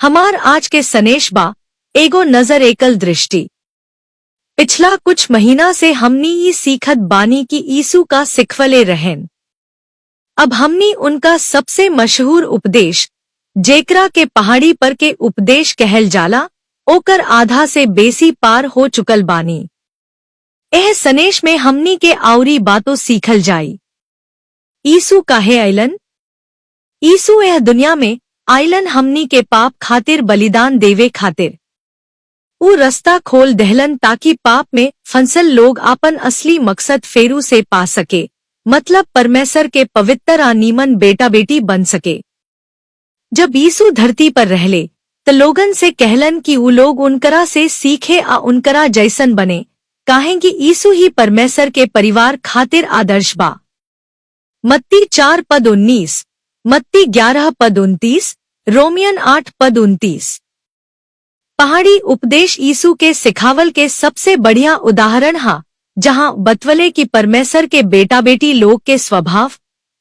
हमार आज के सनेश बा एगो नजर एकल दृष्टि। पिछला कुछ महीना से हमनी ये सीखत बानी की यीशु का सिखवले रहन। अब हमनी उनका सबसे मशहूर उपदेश जेकरा के पहाड़ी पर के उपदेश कहल जाला ओकर आधा से बेसी पार हो चुकल बानी। एह सनेश में हमनी के आउरी बातों सीखल जाई। यीशु काहे आइलन? यीशु यह दुनिया में आइलन हमनी के पाप खातिर बलिदान देवे खातिर। ऊ रास्ता खोल दहलन ताकि पाप में फंसल लोग आपन असली मकसद फेरू से पा सके, मतलब परमेश्वर के पवित्र आ नीमन बेटा बेटी बन सके। जब यीशु धरती पर रहले त लोगन से कहलन कि ऊ लोग उनकरा से सीखे आ उनकरा जैसन बने, काहे कि यीशु ही परमेश्वर के परिवार खातिर आदर्श बा। मत्ती 4:19, मत्ती 11:29, रोमियन 8:29। पहाड़ी उपदेश यीशु के सिखावल के सबसे बढ़िया उदाहरण हा, जहां बतवले की परमेश्वर के बेटा बेटी लोग के स्वभाव,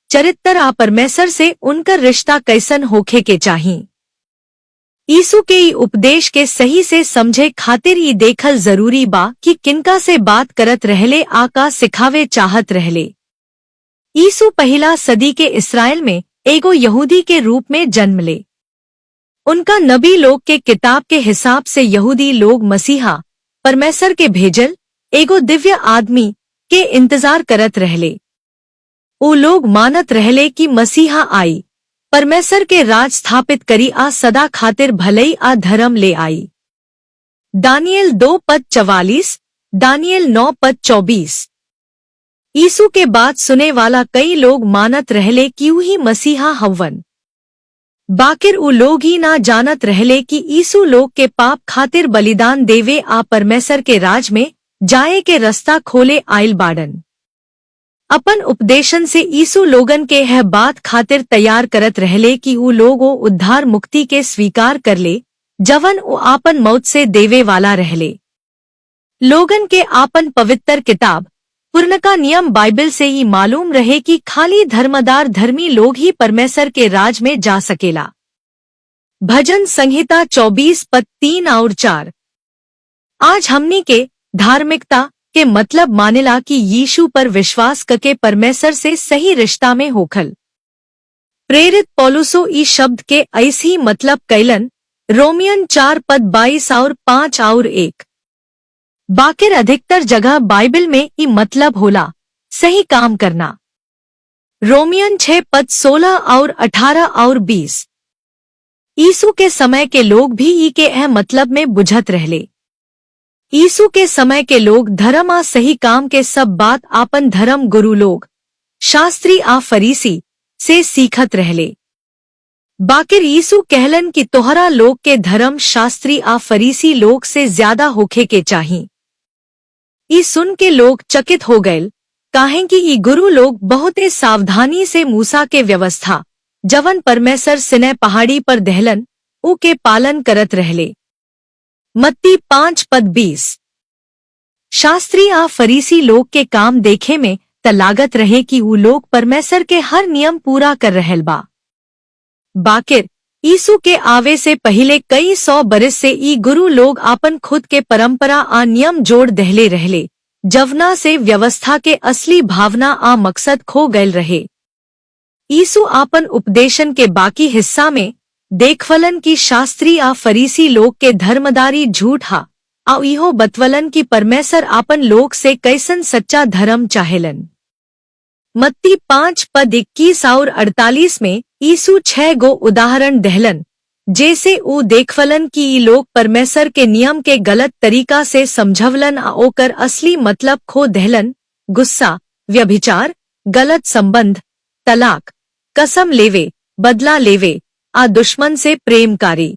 चरित्र आ परमेश्वर से उनका रिश्ता कैसन होखे के चाही। यीशु के ई उपदेश के सही से समझे खातिर ई देखल जरूरी बा कि किनका से बात करत रहले आ का सिखावे चाहत रहले। यीशु पहला सदी के इस्राएल में एगो यहूदी के रूप में जन्म ले। उनका नबी लोग के किताब के हिसाब से यहूदी लोग मसीहा परमेश्वर के भेजल एगो दिव्य आदमी के इंतजार करत रहले। वो लोग मानत रहले कि मसीहा आई परमेश्वर के राज स्थापित करी आ सदा खातिर भलई आ धर्म ले आई। Daniel 2:44, Daniel 9:24। यीशु के बात सुने वाला कई लोग मानत रहले कि वही मसीहा हवन। बाकिर उ लोग ही ना जानत रहले कि यीशु लोग के पाप खातिर बलिदान देवे आ परमेश्वर के राज में जाए के रास्ता खोले आइल बाड़न। अपन उपदेशन से यीशु लोगन के यह बात खातिर तैयार करत रहले कि उ लोगो उद्धार मुक्ति के स्वीकार कर ले, जवन उ आपन मौत से देवे वाला रहले। लोगन के आपन पवित्र किताब पुरनका नियम बाइबल से ही मालूम रहे कि खाली धर्मदार धर्मी लोग ही परमेश्वर के राज में जा सकेला। भजन संहिता 24:3 और 4। आज हमनी के धार्मिकता के मतलब मानेला कि यीशु पर विश्वास करके परमेश्वर से सही रिश्ता में होखल। प्रेरित पौलुसो ई शब्द के ऐसी मतलब कैलन, रोमियन 4:22 और 5 और 1। बाकिर अधिकतर जगह बाइबल में ई मतलब होला सही काम करना। रोमियन 6:16 और 18 और 20। यीशु के समय के लोग भी ई के यह मतलब में बुझत रहले। यीशु के समय के लोग धर्म आ सही काम के सब बात आपन धर्म गुरु लोग, शास्त्री आ फरीसी से सीखत रहले। बाकिर यीशु कहलन कि तोहरा लोग के धर्म शास्त्री आ फरीसी लोग से ज्यादा होखे के चाही। ई सुन के लोग चकित हो गए, काहे कि ई गुरु लोग बहुत सावधानी से मूसा के व्यवस्था जवन परमेश्वर सिनै पहाड़ी पर दहलन ऊ के पालन करत रहले। मत्ती 5:20। शास्त्री आ फरीसी लोग के काम देखे में त लागत रहे कि ऊ लोग परमेश्वर के हर नियम पूरा कर रहल बा। बाकिर यीशु के आवे से पहले कई 100 बरस से ई गुरु लोग आपन खुद के परंपरा आ नियम जोड़ दहले रहले, जवना से व्यवस्था के असली भावना आ मकसद खो गयल रहे। यीशु आपन उपदेशन के बाकी हिस्सा में देखवलन की शास्त्री आ फरीसी लोग के धर्मदारी झूठ हा आ इहो बतवलन की परमेश्वर आपन लोग से कैसन सच्चा धर्म चाहेलन। मत्ती 5:21 और 48 में यीशु 6 गो उदाहरण दहलन, जैसे ऊ देखवलन की ई लोग परमेश्वर के नियम के गलत तरीका से समझवलन आ ओकर असली मतलब खो दहलन। गुस्सा, व्यभिचार, गलत संबंध, तलाक, कसम लेवे, बदला लेवे आ दुश्मन से प्रेमकारी।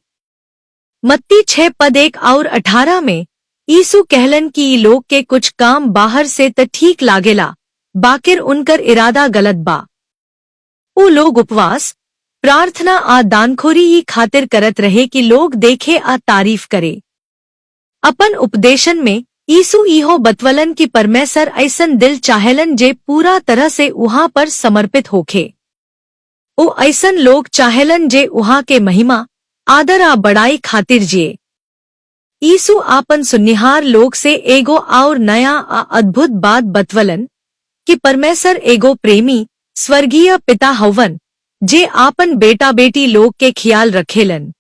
मत्ती 6:1 और 18 में यीशु कहलन कि ई लोग के कुछ काम बाहर से त ठीक लागेला, बाकिर उनकर इरादा गलत बा। ऊ लोग उपवास, प्रार्थना आ दानखोरी ई खातिर करत रहे कि लोग देखे आ तारीफ करे। अपन उपदेशन में यीशु इहो बतवलन कि परमेश्वर ऐसन दिल चाहेलन जे पूरा तरह से उहाँ पर समर्पित होखे। ओ ऐसन लोग चाहेलन जे उहाँ के महिमा आदर आ बड़ाई खातिर जिए। यीशु आपन सुन्निहार लोग से एगो और नया आ अद्भुत बात बतवलन कि परमेश्वर एगो प्रेमी स्वर्गीय पिता हवन जे आपन बेटा बेटी लोग के ख्याल रखेलन।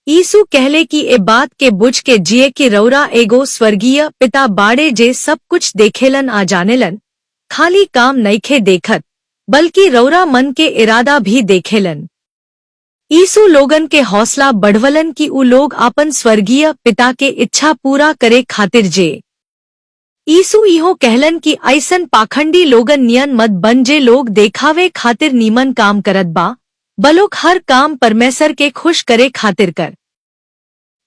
यीशु कहले कि ए बात के बुझ के जिए कि रौरा एगो स्वर्गीय पिता बाड़े जे सब कुछ देखेलन आ जानेलन, खाली काम नइखे देखत बल्कि रौरा मन के इरादा भी देखेलन। यीशु लोगन के हौसला बढ़वलन कि उ लोग आपन स्वर्गीय पिता के इच्छा पूरा करे खातिर जे। यीशु इहो कहलन कि ऐसन पाखंडी लोगन नियन मत बन जे लोग देखावे खातिर नीमन काम करत बा, बलोक हर काम परमेश्वर के खुश करे खातिर कर।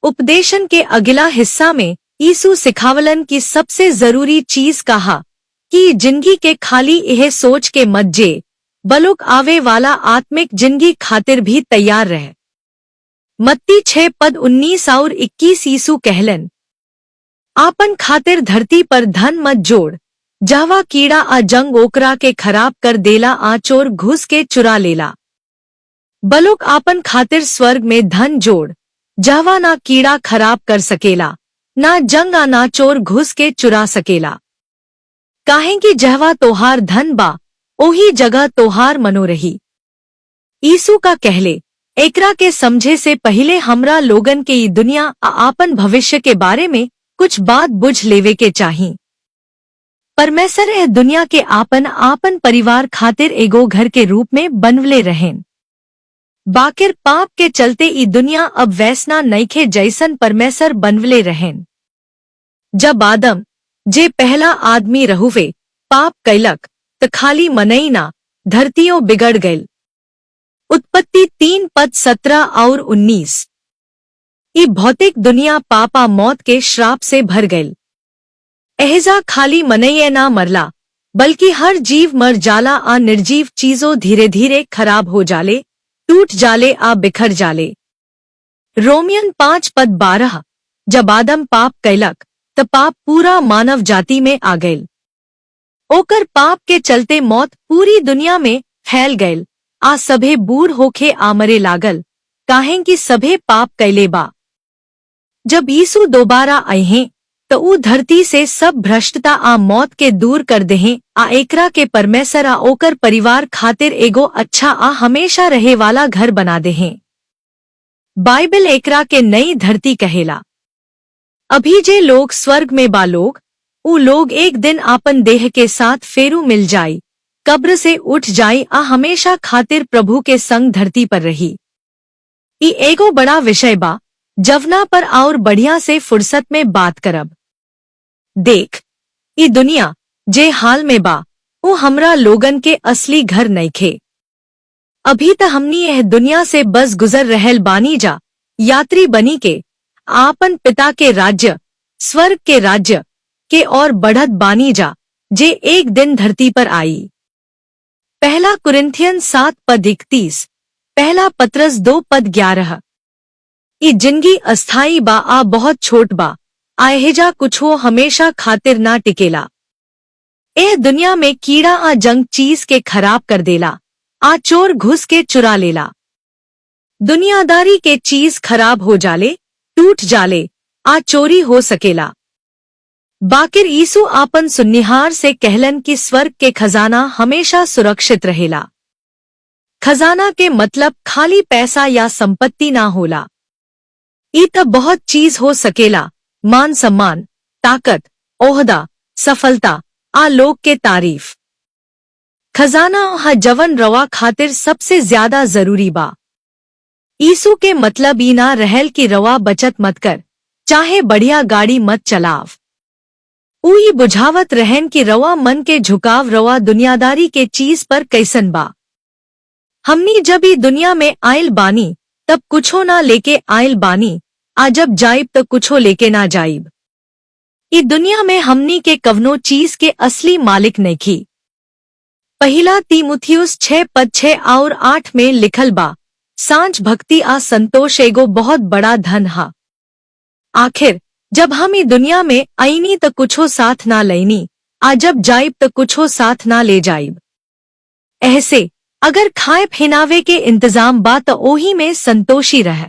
उपदेशन के अगला हिस्सा में यीशु सिखावलन की सबसे जरूरी चीज कहा कि जिंदगी के खाली यह सोच के मत जे बलोक आवे वाला आत्मिक जिंदगी खातिर भी तैयार रहे। मत्ती 6:19 और 21 यीशु कहलन, आपन खातिर धरती पर धन मत जोड़, जहवा कीड़ा आ जंग ओकरा के खराब कर देला आ चोर घुस के चुरा लेला। बलोक आपन खातिर स्वर्ग में धन जोड़, जहवा ना कीड़ा खराब कर सकेला, ना जंग आ ना चोर घुस के चुरा सकेला। काहे कि जहवा तोहार धन बा ओही जगह तोहार मनो रही। यीशु का कहले एकरा के समझे से पहले हमरा लोगन के ई दुनिया आ आपन भविष्य के बारे में कुछ बात बुझ लेवे के चाही। परमेश्वर एह दुनिया के आपन परिवार खातिर एगो घर के रूप में बनवले रहेन। बाकिर पाप के चलते ई दुनिया अब वैसना नइखे जैसन परमेश्वर बनवले रहेन। जब आदम जे पहला आदमी रहुवे पाप कैलक त खाली मनई ना धरतियों बिगड़ गईल। उत्पत्ति 3:17 और 19। ई भौतिक दुनिया पापा मौत के श्राप से भर गईल। एहजा खाली मनई ना मरला बल्कि हर जीव मर जाला आ निर्जीव चीजों धीरे धीरे खराब हो जाले, टूट जाले आ बिखर जाले। रोमियन 5:12। जब आदम पाप कैलक त पाप पूरा मानव जाति में आ गईल। ओकर पाप के चलते मौत पूरी दुनिया में फैल गईल आ सभे बूढ़ होके आमरे लागल, काहें कि सभे पाप कैले बा। जब यीशु दोबारा आइहें तो ऊ धरती से सब भ्रष्टता आ मौत के दूर कर देहें आ एकरा के परमेश्वर आ ओकर परिवार खातिर एगो अच्छा आ हमेशा रहे वाला घर बना देहें। बाइबल एकरा के नई धरती कहेला। अभी जे लोग स्वर्ग में बा लोग, ऊ लोग एक दिन आपन देह के साथ फेरू मिल जाई, कब्र से उठ जाई आ हमेशा खातिर प्रभु के संग धरती पर रही। ई एगो बड़ा विषय बा जवना पर और बढ़िया से फुर्सत में बात करब। देख, ई दुनिया जे हाल में बा ऊ हमरा लोगन के असली घर नइखे। अभी त हमनी यह दुनिया से बस गुजर रहल बानी जा, यात्री बनी के आपन पिता के राज्य स्वर्ग के राज्य के और बढ़त बानी जा जे एक दिन धरती पर आई। पहला कुरिन्थियन 7:31, पहला पत्रस 2:11। ई जिंदगी अस्थाई बा आ बहुत छोट बा, आएहेजा कुछ हो हमेशा खातिर ना टिकेला। एह दुनिया में कीड़ा आ जंग चीज के खराब कर देला, आ चोर घुस के चुरा लेला। दुनियादारी के चीज खराब हो जाले, टूट जाले, आ चोरी हो सकेला। बाकिर यीशु आपन सुन्निहार से कहलन कि स्वर्ग के खजाना हमेशा सुरक्षित रहेला। खजाना के मतलब खाली पैसा या संपत्ति ना होला। ई त बहुत चीज हो सकेला, मान सम्मान, ताकत, ओहदा, सफलता आ लोग के तारीफ। खजाना हा जवन रवा खातिर सबसे ज्यादा जरूरी बा। यीशु के मतलब ई ना रहल कि रवा बचत मत कर, चाहे बढ़िया गाड़ी मत चलाव। ऊ ई बुझावत रहन कि रवा मन के झुकाव रवा दुनियादारी के चीज पर कैसन बा। हमनी जब ई दुनिया में आयल बानी तब कुछो ना लेके आयल बानी, आ जब जाइब तो कुछो लेके ना जाइब। ई दुनिया में हमनी के कवनो चीज के असली मालिक नइखी। पहिला तीमुथियुस 6:6 और 8 में लिखल बा, सांझ भक्ति आ संतोष एगो बहुत बड़ा धन हा। आखिर जब हम ई दुनिया में आईनी तो कुछो साथ ना लईनी, आ जब जाइब तो कुछो साथ ना ले जाइब। ऐसे अगर खाए पहनावे के इंतजाम बा तो ओही में संतोषी रह।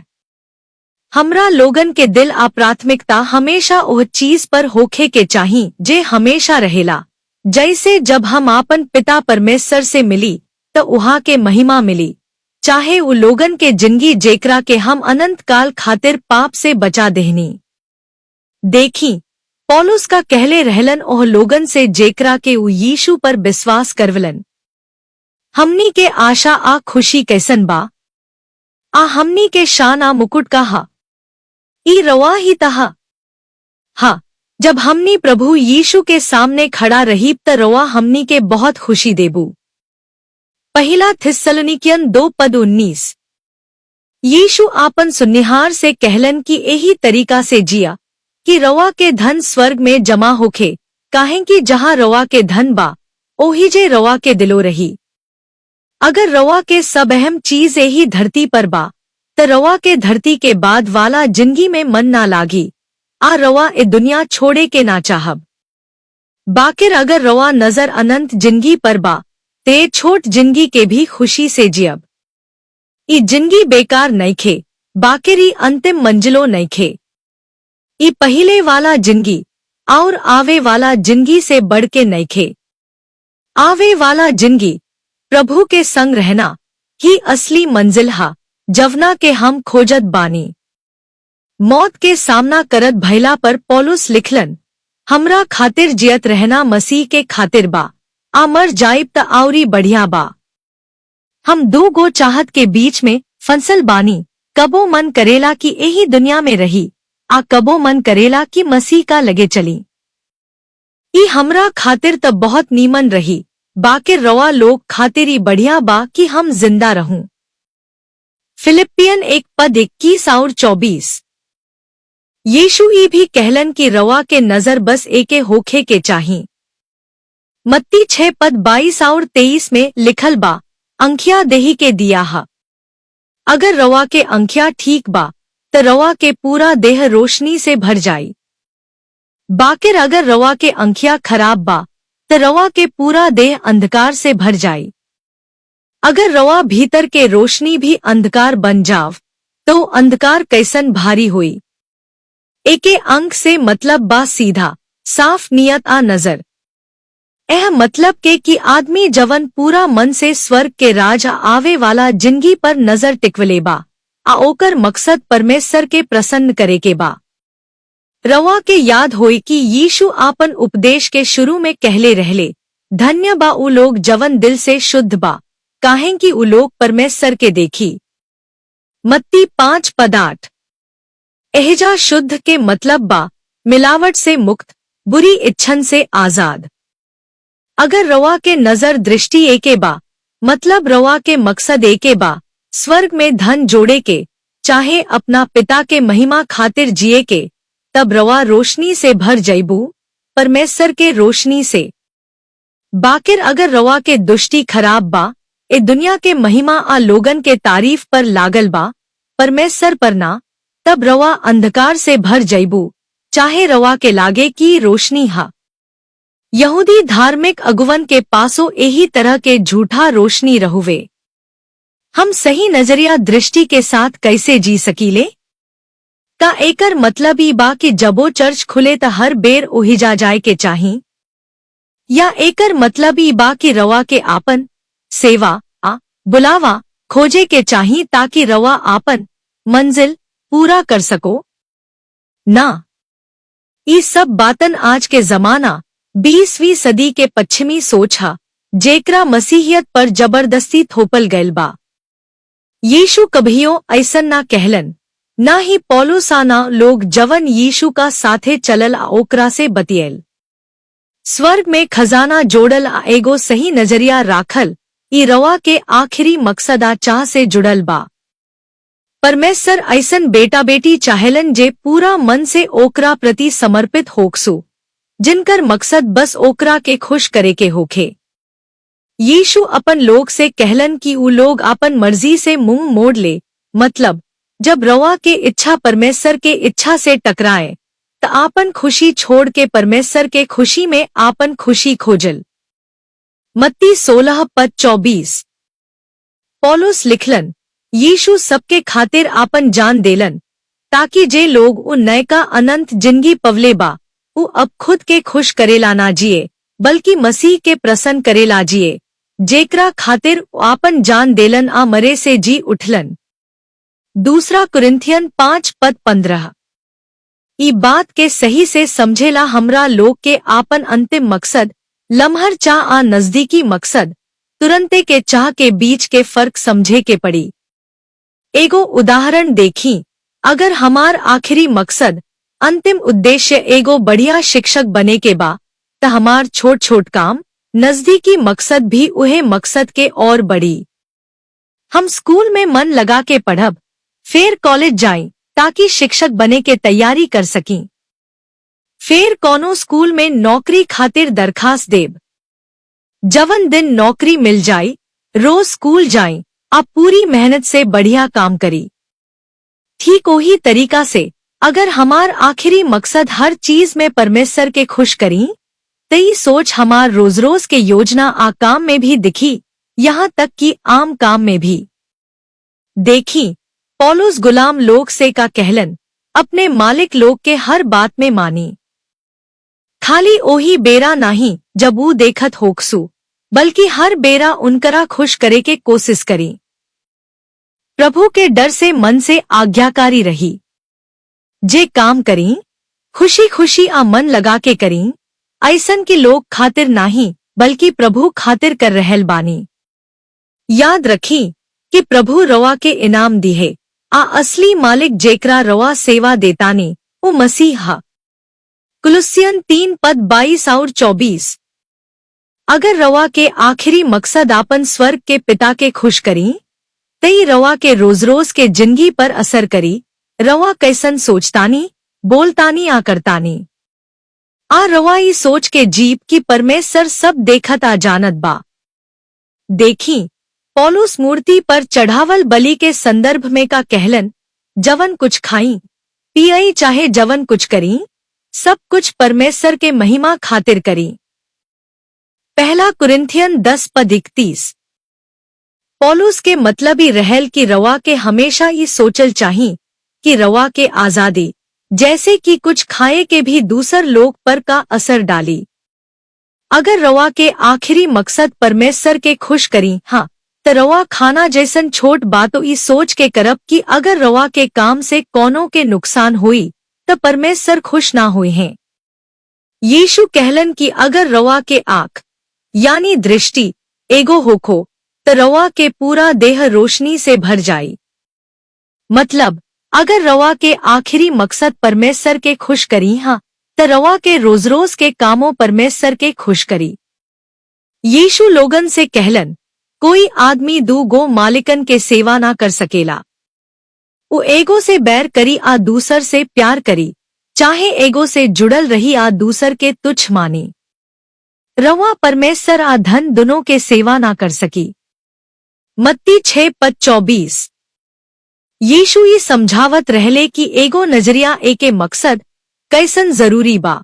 हमरा लोगन के दिल आ प्राथमिकता हमेशा ओह चीज पर होखे के चाही जे हमेशा रहेला। जैसे जब हम आपन पिता परमेश्वर से मिली तो उहा के महिमा मिली, चाहे उ लोगन के जिंदगी जेकरा के हम अनंत काल खातिर पाप से बचा देहनी। देखी पौलुस का कहले रहलन ओह लोगन से जेकरा के उ यीशु पर विश्वास करवलन। हमनी के आशा आ खुशी कैसन बा, आ हमनी के शान आ मुकुट कहा ई रवा ही तहा। हा, जब हमनी प्रभु यीशु के सामने खड़ा रही त रवा हमनी के बहुत खुशी देबू। पहला थिस्सलुनीकियन 2:19। यीशु आपन सुन्निहार से कहलन कि यही तरीका से जिया कि रवा के धन स्वर्ग में जमा होखे, काहे कि जहाँ रवा के धन बा ओही जे रवा के दिलो रही। अगर रवा के सब अहम चीज यही धरती पर बा त रवा के धरती के बाद वाला जिंदगी में मन ना लागी, आ रवा ए दुनिया छोड़े के ना चाहब। बाकिर अगर रवा नजर अनंत जिंदगी पर बा ते छोट जिंदगी के भी खुशी से जियब। ई जिंदगी बेकार नइखे, बाकिर ई अंतिम मंजिलो नइखे। ई पहिले वाला जिंदगी और आवे वाला जिंदगी से बढ़ के नइखे। आवे वाला जिंदगी प्रभु के संग रहना ही असली मंजिल हा, जवना के हम खोजत बानी। मौत के सामना करत भइला पर पौलुस लिखलन, हमरा खातिर जियत रहना मसीह के खातिर बा, आ मर जाइब त आउरी बढ़िया बा। हम दो गो चाहत के बीच में फंसल बानी, कबो मन करेला कि यही दुनिया में रही, आ कबो मन करेला कि मसीह का लगे चली। ई हमरा खातिर त बहुत नीमन रही, बाकिर रवा लोग खातिर ई बढ़िया बा कि हम जिंदा रहूं। फिलिपियन 1:21 और 24। यीशु ई भी कहलन कि रवा के नजर बस एके होखे के चाही। मत्ती 6:22 और 23 में लिखल बा, अंखिया देही के दिया हा। अगर रवा के अंखिया ठीक बा त रवा के पूरा देह रोशनी से भर जाई। बाकिर अगर रवा के अंखिया खराब बा त रवा के पूरा देह अंधकार से भर जाई। अगर रवा भीतर के रोशनी भी अंधकार बन जाव तो अंधकार कैसन भारी हुई। एके अंक से मतलब बा सीधा साफ नियत आ नजर। यह मतलब के कि आदमी जवन पूरा मन से स्वर्ग के राज आवे वाला जिंदगी पर नजर टिकवले बा, आ ओकर मकसद परमेश्वर के प्रसन्न करे के बा। रवा के याद होई कि यीशु आपन उपदेश के शुरू में कहले रहले, धन्य बा उ लोग जवन दिल से शुद्ध बा, काहे कि उ लोग परमेश्वर के देखी। मत्ती 5:8। एहजा शुद्ध के मतलब बा मिलावट से मुक्त, बुरी इच्छन से आजाद। अगर रवा के नजर दृष्टि एके बा, मतलब रवा के मकसद एके बा, स्वर्ग में धन जोड़े के, चाहे अपना पिता के महिमा खातिर जिए के, तब रवा रोशनी से भर जइबू, परमेश्वर के रोशनी से। बाकिर अगर रवा के दुष्टि खराब बा, ए दुनिया के महिमा आ लोगन के तारीफ पर लागल बा, परमेश्वर पर ना, तब रवा अंधकार से भर जइबू, चाहे रवा के लागे की रोशनी हा। यहूदी धार्मिक अगुवन के पासों यही तरह के झूठा रोशनी रहुवे। हम सही नजरिया दृष्टि के साथ कैसे जी सकीले? का एकर मतलब ई बा कि जबो चर्च खुले त हर बेर ओहिजा जाए के चाही? या एकर मतलब ई बा कि रवा के आपन सेवा आ बुलावा खोजे के चाही ताकि रवा आपन मंजिल पूरा कर सको? ना, ई सब बातन आज के जमाना 20वीं सदी के पश्चिमी सोच हा, जेकरा मसीहियत पर जबरदस्ती थोपल गयल बा। यीशु कभियो ऐसन ना कहलन, ना ही पौलुस आ ना लोग जवन यीशु का साथे चलल आ ओकरा से बतियल। स्वर्ग में खजाना जोड़ल आ एगो सही नजरिया राखल, ई रवा के आखिरी मकसद आ चाह से जुड़ल बा। परमेश्वर ऐसन बेटा बेटी चाहेलन जे पूरा मन से ओकरा प्रति समर्पित होकसु, जिनकर मकसद बस ओकरा के खुश करे के होखे। यीशु अपन लोग से कहलन कि उ लोग अपन मर्जी से मुंह मोड़ ले, मतलब जब रवा के इच्छा परमेश्वर के इच्छा से टकराए त आपन खुशी छोड़ के परमेश्वर के खुशी में आपन खुशी खोजल। मत्ती 16:24। पौलुस लिखलन, यीशु सबके खातिर आपन जान देलन, ताकि जे लोग उ नय का अनंत जिंदगी पवले बा उ अब खुद के खुश करेला ना जिए बल्कि मसीह के प्रसन्न करेला जिए, जेकरा खातिर आपन जान देलन आ मरे से जी उठलन। दूसरा कुरिन्थियन 5:15। ई बात के सही से समझेला हमरा लोग के आपन अंतिम मकसद लम्हर चाह आ नजदीकी मकसद तुरंते के चाह के बीच के फर्क समझे के पड़ी। एगो उदाहरण देखी, अगर हमार आखिरी मकसद अंतिम उद्देश्य एगो बढ़िया शिक्षक बने के बा त हमार छोट छोट काम नजदीकी मकसद भी उहे मकसद के और बड़ी। हम स्कूल में मन लगा के पढ़ब, फिर कॉलेज जाई ताकि शिक्षक बने के तैयारी कर सकी, फिर कोनो स्कूल में नौकरी खातिर दरखास्त देब। जवन दिन नौकरी मिल जाई रोज स्कूल जाई आप पूरी मेहनत से बढ़िया काम करी। ठीक वही तरीका से अगर हमार आखिरी मकसद हर चीज में परमेश्वर के खुश करी तो ये सोच हमार रोज रोज के योजना आ काम में भी दिखी, यहाँ तक कि आम काम में भी। देखी, पौलुस गुलाम लोग से का कहलन, अपने मालिक लोग के हर बात में मानी। खाली ओही बेरा नहीं जब वो देखत होकसू, बल्कि हर बेरा उनकरा खुश करे के कोशिश करी। प्रभु के डर से मन से आज्ञाकारी रही। जे काम करी खुशी खुशी आ मन लगा के करी, ऐसन के लोग खातिर नहीं बल्कि प्रभु खातिर कर रहल बानी। याद रखी कि प्रभु रवा के इनाम दिहे आ असली मालिक जेकरा रवा सेवा देतानी वो मसीह हा। कुलुस्सियन 3:22 और 24। अगर रवा के आखिरी मकसद आपन स्वर्ग के पिता के खुश करी तई रवा के रोज रोज के जिंदगी पर असर करी। रवा कैसन सोचतानी, बोलतानी आ करतानी। आ रवा ई सोच के जीप की परमेश्वर सब देखत आ जानत बा। देखी, पौलुस मूर्ति पर चढ़ावल बलि के संदर्भ में का कहलन, जवन कुछ खाई पियई चाहे जवन कुछ करी सब कुछ परमेश्वर के महिमा खातिर करी। पहला कुरिन्थियन 10:31। पौलुस के मतलब ही रहल कि रवा के हमेशा ये सोचल चाही कि रवा के आजादी जैसे कि कुछ खाए के भी दूसर लोग पर का असर डाली। अगर रवा के आखिरी मकसद परमेश्वर के खुश करी हाँ तो रवा खाना जैसन छोट बातों ई सोच के करब कि अगर रवा के काम से कोनो के नुकसान हुई तो परमेश्वर खुश ना हुए हैं। यीशु कहलन कि अगर रवा के आँख यानी दृष्टि एगो होखो तो रवा के पूरा देह रोशनी से भर जाई। मतलब अगर रवा के आखिरी मकसद परमेश्वर के खुश करी हाँ तो रवा के रोज रोज के कामों परमेश्वर के खुश करी। यीशु लोगन से कहलन, कोई आदमी दू गो मालिकन के सेवा ना कर सकेला। वो एगो से बैर करी आ दूसर से प्यार करी, चाहे एगो से जुड़ल रही आ दूसर के तुच्छ मानी। रवा परमेश्वर आ धन दोनों के सेवा ना कर सकी। मत्ती 6:24। यीशु ये समझावत रहले कि एगो नजरिया एके मकसद कैसन जरूरी बा।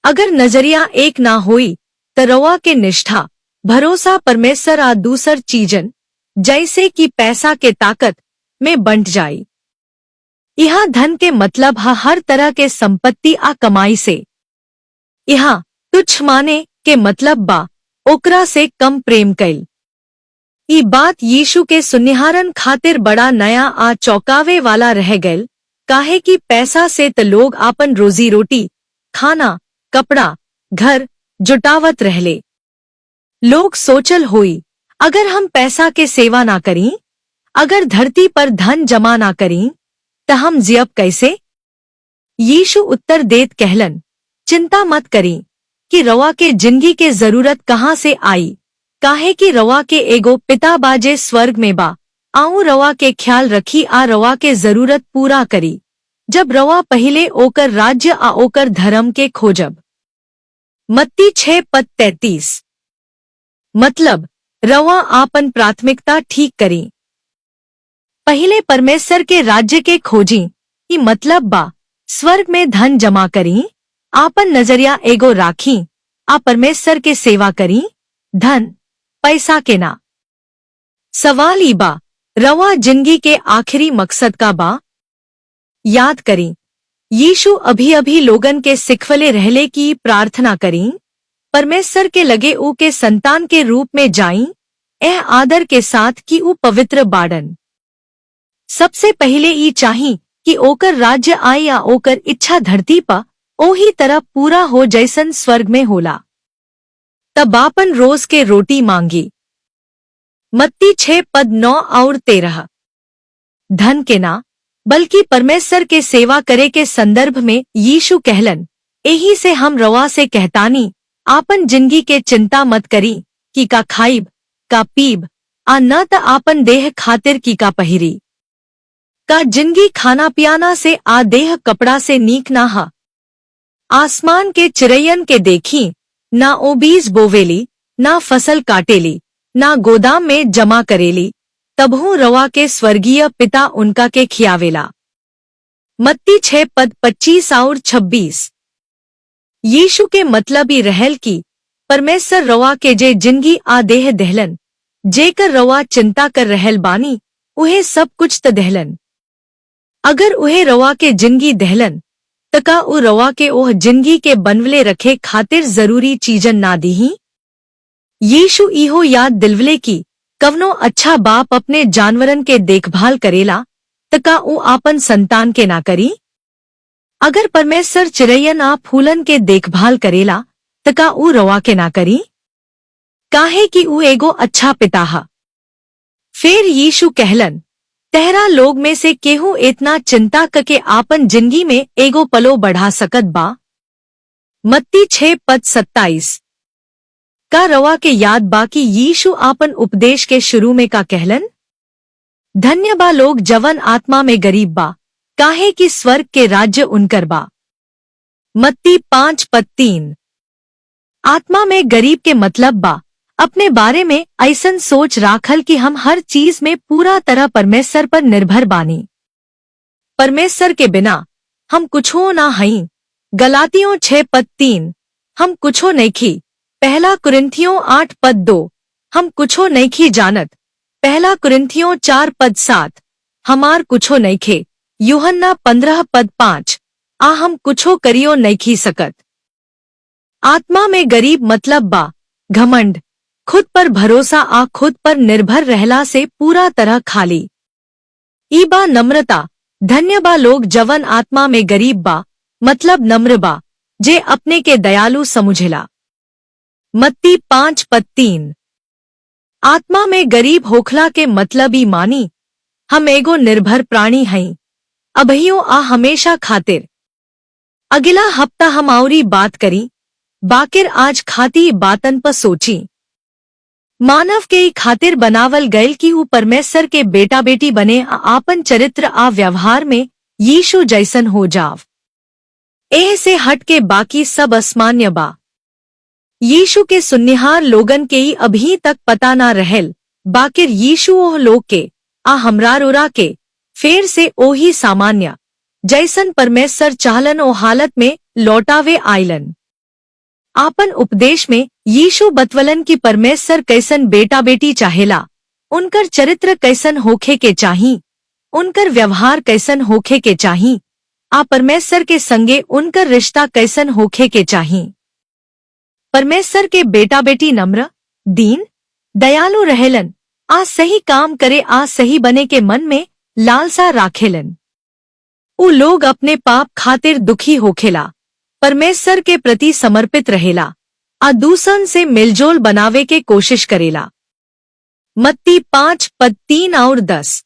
अगर नजरिया एक ना होई तो रवा के निष्ठा भरोसा परमेश्वर आ दूसर चीजन जैसे कि पैसा के ताकत में बंट जाई। यहाँ धन के मतलब हर तरह के संपत्ति आ कमाई से। यहाँ तुच्छ माने के मतलब बा ओकरा से कम प्रेम कैल। ई बात यीशु के सुनिहारन खातिर बड़ा नया आ चौंकावे वाला रह गयल, काहे कि पैसा से त लोग आपन रोजी रोटी खाना कपड़ा घर जुटावत रहले। लोग सोचल होई अगर हम पैसा के सेवा ना करी, अगर धरती पर धन जमा ना करी त हम जियब कैसे। यीशु उत्तर देत कहलन, चिंता मत करी कि रवा के जिंदगी के जरूरत कहाँ से आई, काहे कि रवा के एगो पिता बाजे स्वर्ग में बा, आऊं रवा के ख्याल रखी आ रवा के जरूरत पूरा करी, जब रवा पहले ओकर राज्य आ ओकर धर्म के खोजब। मत्ती 6:33। मतलब रवा आपन प्राथमिकता ठीक करी, पहले परमेश्वर के राज्य के खोजी। ई मतलब बा स्वर्ग में धन जमा करी, आपन नजरिया एगो राखी आ परमेश्वर के सेवा करी, धन पैसा के ना। सवाल ई बा रवा जिंदगी के आखिरी मकसद का बा। याद करी यीशु अभी अभी लोगन के सिखवले रहले की प्रार्थना करी परमेश्वर के लगे ऊ के संतान के रूप में जाई एह आदर के साथ कि ऊ पवित्र बाड़न। सबसे पहले ई चाही कि ओकर राज्य आए या ओकर इच्छा धरती पा ओही तरह पूरा हो जैसन स्वर्ग में होला। तब बापन रोज के रोटी मांगी। मत्ती 6:9-13। धन के ना बल्कि परमेश्वर के सेवा करे के संदर्भ में यीशु कहलन, एही से हम रवा से कहतानी आपन जिंदगी के चिंता मत करी कि का खाइब का पीब आ न त आपन देह खातिर की का पहिरी। का जिंदगी खाना पियाना से आ देह कपड़ा से नीक ना हा। आसमान के चिड़ैयन के देखी ना ओ बीज बोवेली ना फसल काटेली ना गोदाम में जमा करेली तबहू रवा के स्वर्गीय पिता उनका के खियावेला। मत्ती 6:25-26। यीशु के मतलब ही रहल की परमेश्वर रवा के जे जिंदगी आ देह दहलन जेकर रवा चिंता कर रहल बानी उहे सब कुछ त दहलन। अगर उहे रवा के जिंदगी दहलन तका उ रवा के ओह जिंदगी के बनवले रखे खातिर जरूरी चीजन ना दीही। यीशु इहो याद दिलवले की कवनो अच्छा बाप अपने जानवरन के देखभाल करेला तका उ आपन संतान के ना करी। अगर परमेश्वर चिड़ैयन आ फूलन के देखभाल करेला तका उ रवा के ना करी। काहे कि उ एगो अच्छा पिता हा। फिर यीशु कहलन, तेहरा लोग में से केहू इतना चिंता करके आपन जिंदगी में एगो पलो बढ़ा सकत बा। मत्ती 6:27। का रवा के याद बा कि यीशु आपन उपदेश के शुरू में का कहलन, धन्य बा लोग जवन आत्मा में गरीब बा काहे कि स्वर्ग के राज्य उनकर बा। मत्ती 5:3। आत्मा में गरीब के मतलब बा अपने बारे में ऐसन सोच राखल कि हम हर चीज में पूरा तरह परमेश्वर पर निर्भर बानी। परमेश्वर के बिना हम कुछो ना हई। गलातियों 6:3। हम कुछो नइखी। पहला कुरिन्थियों 8:2। हम कुछो नइखी जानत। पहला कुरिन्थियों 4:7। हमार कुछो नइखे। यूहन्ना 15:5। आ हम कुछो करियो नइखी सकत। आत्मा में गरीब मतलब बा घमंड, खुद पर भरोसा आ खुद पर निर्भर रहला से पूरा तरह खाली। ई बा नम्रता, धन्य बा लोग जवन आत्मा में गरीब बा मतलब नम्र बा जे अपने के दयालु समझेला। मत्ती 5:3। आत्मा में गरीब होखला के मतलब ई मानी हम एगो निर्भर प्राणी हई अभइयो आ हमेशा खातिर। अगला हफ्ता हम आउरी बात करी बाकिर आज खाती बातन पर सोची। मानव के ई खातिर बनावल गयल कि ऊ परमेश्वर के बेटा बेटी बने आपन चरित्र आ व्यवहार में यीशु जैसन हो जाव। एह से हट के बाकी सब असमान्य बा। यीशु के सुन्निहार लोगन के ई अभी तक पता ना रहल बाकिर यीशु ओह लोग के आ हमरारोरा के फेर से ओही सामान्य जैसन परमेश्वर चाहलन ओ हालत में लौटावे आइलन। आपन उपदेश में यीशु बतवलन की परमेश्वर कैसन बेटा बेटी चाहेला, उनकर चरित्र कैसन होखे के चाही, उनकर व्यवहार कैसन होखे के चाही, आ परमेश्वर के संगे उनकर रिश्ता कैसन होखे के चाही। परमेश्वर के बेटा बेटी नम्र, दीन, दयालु रहेलन, आ सही काम करे आ सही बने के मन में लालसा राखेलन। उ लोग अपने पाप खातिर दुखी होखेला, परमेश्वर के प्रति समर्पित रहेला, आ दूसन से मिलजोल बनावे के कोशिश करेला। मत्ती 5:3-10।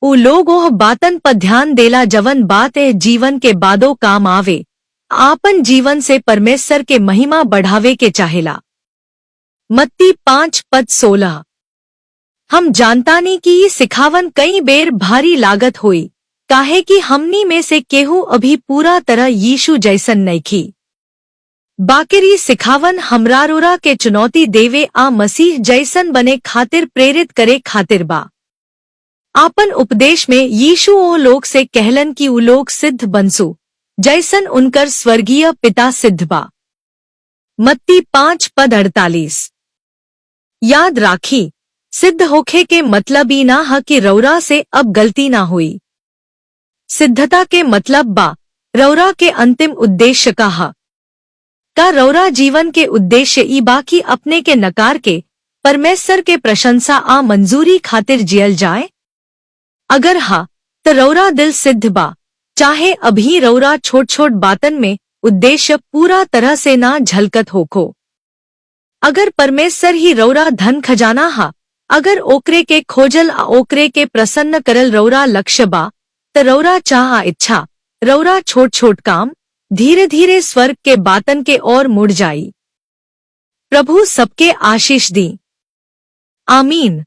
उ लोग ओह बातन पर ध्यान देला जवन बात ए जीवन के बादो काम आवे, आपन जीवन से परमेश्वर के महिमा बढ़ावे के चाहेला। मत्ती 5:16। हम जानतानी कि ये सिखावन कई बेर भारी लागत हुई काहे कि हमनी में से केहू अभी पूरा तरह यीशु जैसन नइखी। बाकिर ये सिखावन हमरारोरा के चुनौती देवे आ मसीह जैसन बने खातिर प्रेरित करे खातिर बा। आपन उपदेश में यीशु ओ लोग से कहलन कि उ लोग सिद्ध बनसु जैसन उनकर स्वर्गीय पिता सिद्ध बा। मत्ती 5:48। याद राखी सिद्ध होखे के मतलब ई ना ह कि रौरा से अब गलती ना हुई। सिद्धता के मतलब बा रौरा के अंतिम उद्देश्य का रौरा जीवन के उद्देश्य ई बा कि अपने के नकार के परमेश्वर के प्रशंसा आ मंजूरी खातिर जियल जाए। अगर हा तो रौरा दिल सिद्ध बा, चाहे अभी रौरा छोट छोट बातन में उद्देश्य पूरा तरह से ना झलकत होखो। अगर परमेश्वर ही रौरा धन खजाना हा, अगर ओकरे के खोजल आ ओकरे के प्रसन्न करल रौरा लक्ष्य बा, त रौरा चाह इच्छा रौरा छोट छोट काम धीरे धीरे स्वर्ग के बातन के ओर मुड़ जाई। प्रभु सबके आशीष दी। आमीन।